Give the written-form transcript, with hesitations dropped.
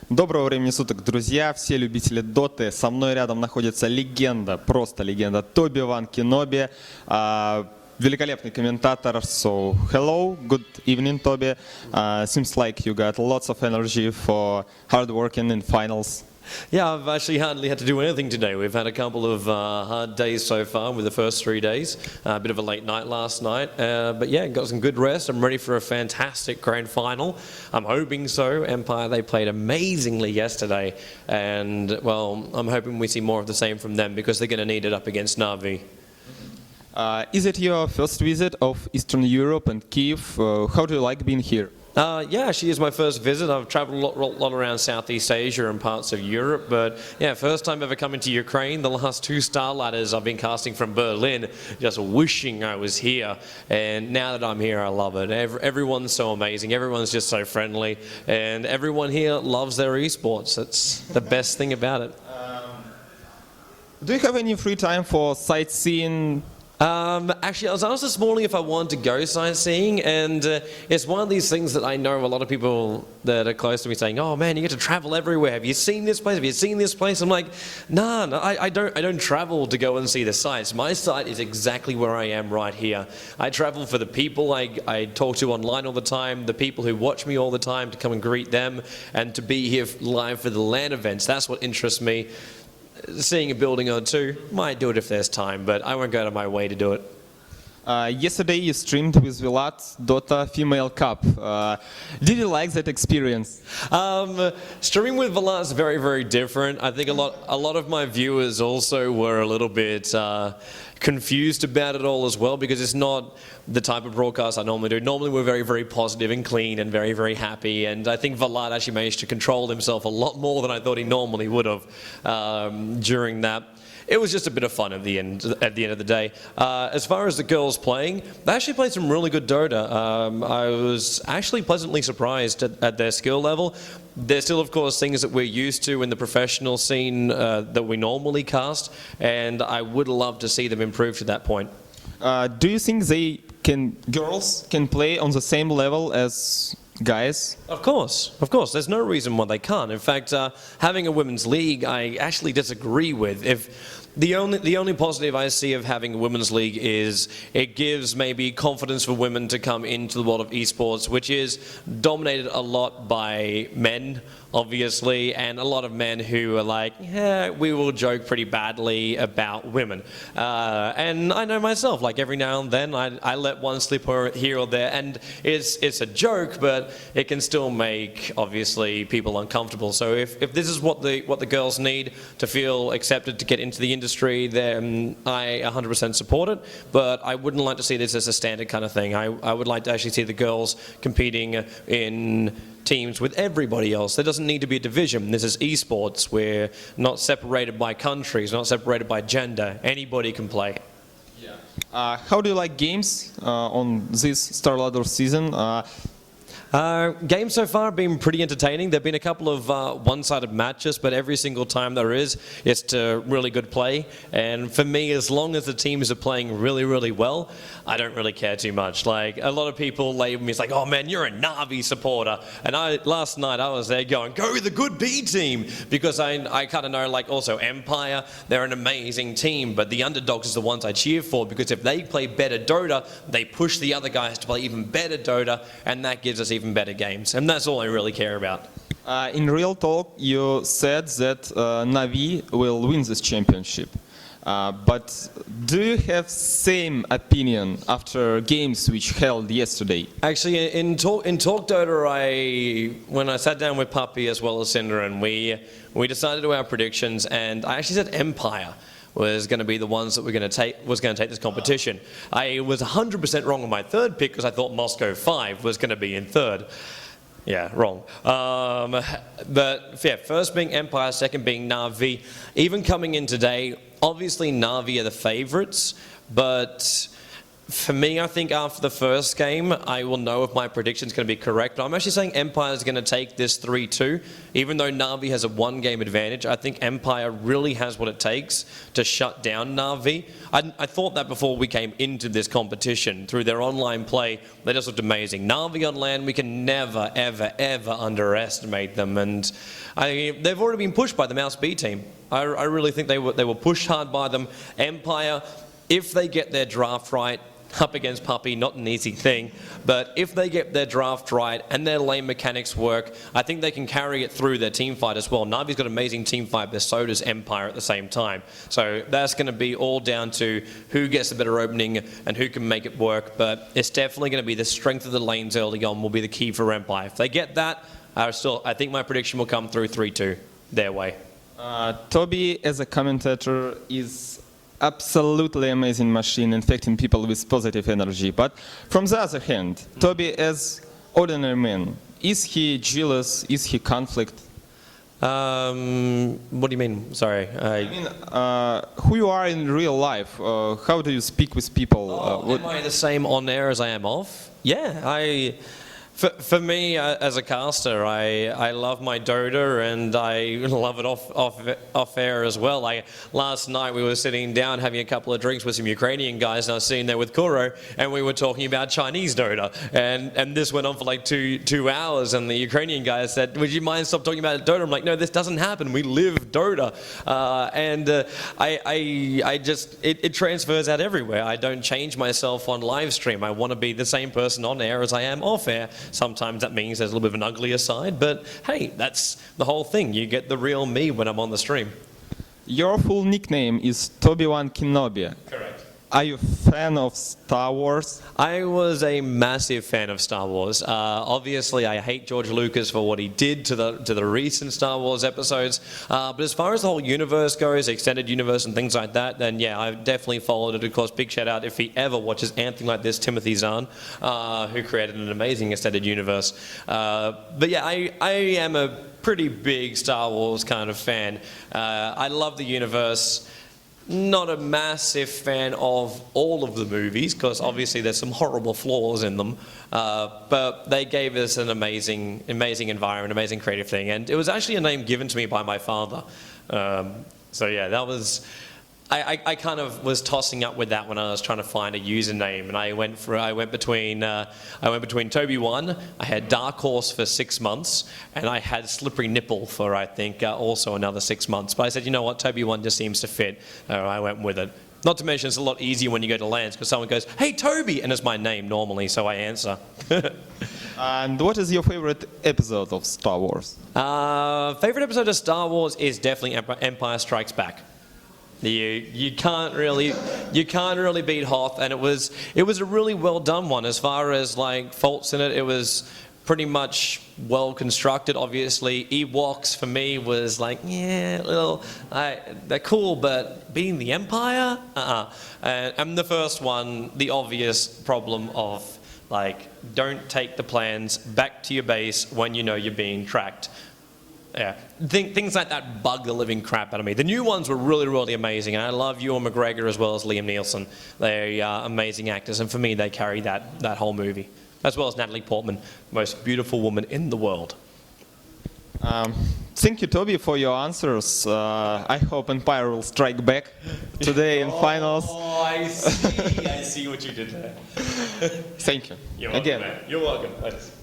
Доброго времени суток, друзья, все любители доты. Со мной рядом находится легенда, просто легенда, Тоби Кеноби, великолепный комментатор. So, hello, good evening, Toby. Seems like you got lots of energy for hard working in finals. Yeah, I've actually hardly had to do anything today. We've had a couple of hard days so far with the first 3 days. A bit of a late night last night. But yeah, got some good rest. I'm ready for a fantastic grand final. I'm hoping so. Empire, they played amazingly yesterday. And, well, I'm hoping we see more of the same from them because they're going to need it up against Na'Vi. Is it your first visit of Eastern Europe and Kiev? How do you like being here? Yeah, actually is my first visit. I've traveled a lot around Southeast Asia and parts of Europe, but yeah, first time ever coming to Ukraine. The last 2 Starladders I've been casting from Berlin, just wishing I was here. And now that I'm here, I love it. Everyone's so amazing. Everyone's just so friendly, and everyone here loves their esports. That's the best thing about it. Do you have any free time for sightseeing? Actually, I was asked this morning if I wanted to go sightseeing, and it's one of these things that I know a lot of people that are close to me saying, "Oh man, you get to travel everywhere. Have you seen this place? Have you seen this place?" I'm like, "Nah, no, I don't travel to go and see the sights. My site is exactly where I am right here. I travel for the people I talk to online all the time, the people who watch me all the time, to come and greet them, and to be here live for the LAN events. That's what interests me. Seeing a building or two, might do it if there's time, but I won't go out of my way to do it." Yesterday you streamed with Vlad Dota Female Cup. Did you like that experience? Streaming with Vlad is very, very different. I think a lot of my viewers also were a little bit confused about it all as well, because it's not the type of broadcast I normally do. Normally we're very, very positive and clean and very, very happy, and I think Vlad actually managed to control himself a lot more than I thought he normally would have during that. It was just a bit of fun at the end of the day. As far as the girls playing, they actually played some really good Dota. I was actually pleasantly surprised at their skill level. There's still, of course, things that we're used to in the professional scene that we normally cast, and I would love to see them improve to that point. Do you think girls can play on the same level as guys? Of course. There's no reason why they can't. In fact, having a women's league, I actually disagree with. If the only positive I see of having a women's league is it gives maybe confidence for women to come into the world of esports, which is dominated a lot by men, obviously, and a lot of men who are like, yeah, we will joke pretty badly about women. And I know myself, like every now and then I let one slip here or there, and it's a joke, but it can still make, obviously, people uncomfortable. So if this is what the girls need to feel accepted to get into the industry, then I 100% support it, but I wouldn't like to see this as a standard kind of thing. I would like to actually see the girls competing in teams with everybody else. There doesn't need to be a division. This is esports. We're not separated by countries, not separated by gender. Anybody can play. Yeah. How do you like games on this Starladder season? Games so far have been pretty entertaining. There have been a couple of one-sided matches, but every single time there is, it's to really good play. And for me, as long as the teams are playing really, really well, I don't really care too much. Like, a lot of people label me as like, "Oh man, you're a Na'Vi supporter." And last night I was there going, "Go with the good B team," because I kind of know, like, also Empire, they're an amazing team, but the underdogs is the ones I cheer for, because if they play better Dota, they push the other guys to play even better Dota, and that gives us even better games, and that's all I really care about. In real talk, you said that Na'Vi will win this championship. But do you have same opinion after games which held yesterday? Actually, in Talk Dota, when I sat down with Puppy as well as Cinder, and we decided to do our predictions, and I actually said Empire was going to be the ones that was going to take this competition. I was 100% wrong on my third pick because I thought Moscow 5 was going to be in third. Yeah, wrong. But yeah, first being Empire, second being Na'Vi. Even coming in today, obviously Na'Vi are the favorites, but For me, I think after the first game, I will know if my prediction's going to be correct. I'm actually saying Empire is going to take this 3-2. Even though Na'Vi has a one-game advantage, I think Empire really has what it takes to shut down Na'Vi. I thought that before we came into this competition. Through their online play, they just looked amazing. Na'Vi on land, we can never, ever, ever underestimate them. And they've already been pushed by the Mouse B team. I really think they were pushed hard by them. Empire, if they get their draft right, up against Puppy, not an easy thing, but if they get their draft right and their lane mechanics work, I think they can carry it through their team fight as well. Na'Vi's got amazing team fight, but so does Empire at the same time. So that's going to be all down to who gets the better opening and who can make it work, but it's definitely going to be the strength of the lanes early on will be the key for Empire. If they get that, I think my prediction will come through 3-2 their way. Tobi, as a commentator, is absolutely amazing machine infecting people with positive energy. But from the other hand, Tobi as ordinary man, is he jealous? Is he conflict? What do you mean? Sorry. I mean, who you are in real life? How do you speak with people? Am I the same on air as I am off? Yeah, For me, as a caster, I love my Dota and I love it off air as well. Last night we were sitting down having a couple of drinks with some Ukrainian guys and I was sitting there with Kuro and we were talking about Chinese Dota and this went on for like two hours and the Ukrainian guy said, would you mind stop talking about Dota? I'm like, no, this doesn't happen. We live Dota. It transfers out everywhere. I don't change myself on live stream. I want to be the same person on air as I am off air. Sometimes that means there's a little bit of an uglier side, but hey, that's the whole thing. You get the real me when I'm on the stream. Your full nickname is Tobi Kenobi. Correct. Are you a fan of Star Wars? I was a massive fan of Star Wars. Obviously, I hate George Lucas for what he did to the recent Star Wars episodes. But as far as the whole universe goes, extended universe and things like that, then yeah, I've definitely followed it. Of course, big shout out if he ever watches anything like this, Timothy Zahn, who created an amazing extended universe. But yeah, I am a pretty big Star Wars kind of fan. I love the universe. Not a massive fan of all of the movies because obviously there's some horrible flaws in them, but they gave us an amazing environment, amazing creative thing, and it was actually a name given to me by my father. So yeah, that was. I kind of was tossing up with that when I was trying to find a username, and I went between Tobi 1. I had Dark Horse for 6 months, and I had Slippery Nipple for I think also another 6 months. But I said, you know what, Tobi 1 just seems to fit. I went with it. Not to mention it's a lot easier when you go to LANs because someone goes, "Hey Tobi," and it's my name normally, so I answer. And what is your favorite episode of Star Wars? Favorite episode of Star Wars is definitely Empire Strikes Back. You can't really beat Hoth, and it was a really well done one. As far as like faults in it, it was pretty much well constructed. Obviously, Ewoks for me was like, yeah, they're cool, but being the Empire, and the first one, the obvious problem of like, don't take the plans back to your base when you know you're being tracked. Yeah, things like that bug the living crap out of me. The new ones were really, really amazing, and I love Ewan McGregor as well as Liam Neeson. They are amazing actors, and for me, they carry that whole movie, as well as Natalie Portman, most beautiful woman in the world. Thank you, Tobi, for your answers. I hope Empire will strike back today in finals. Oh, I see what you did there. Thank you. You're welcome, again. man. You're welcome. Thanks.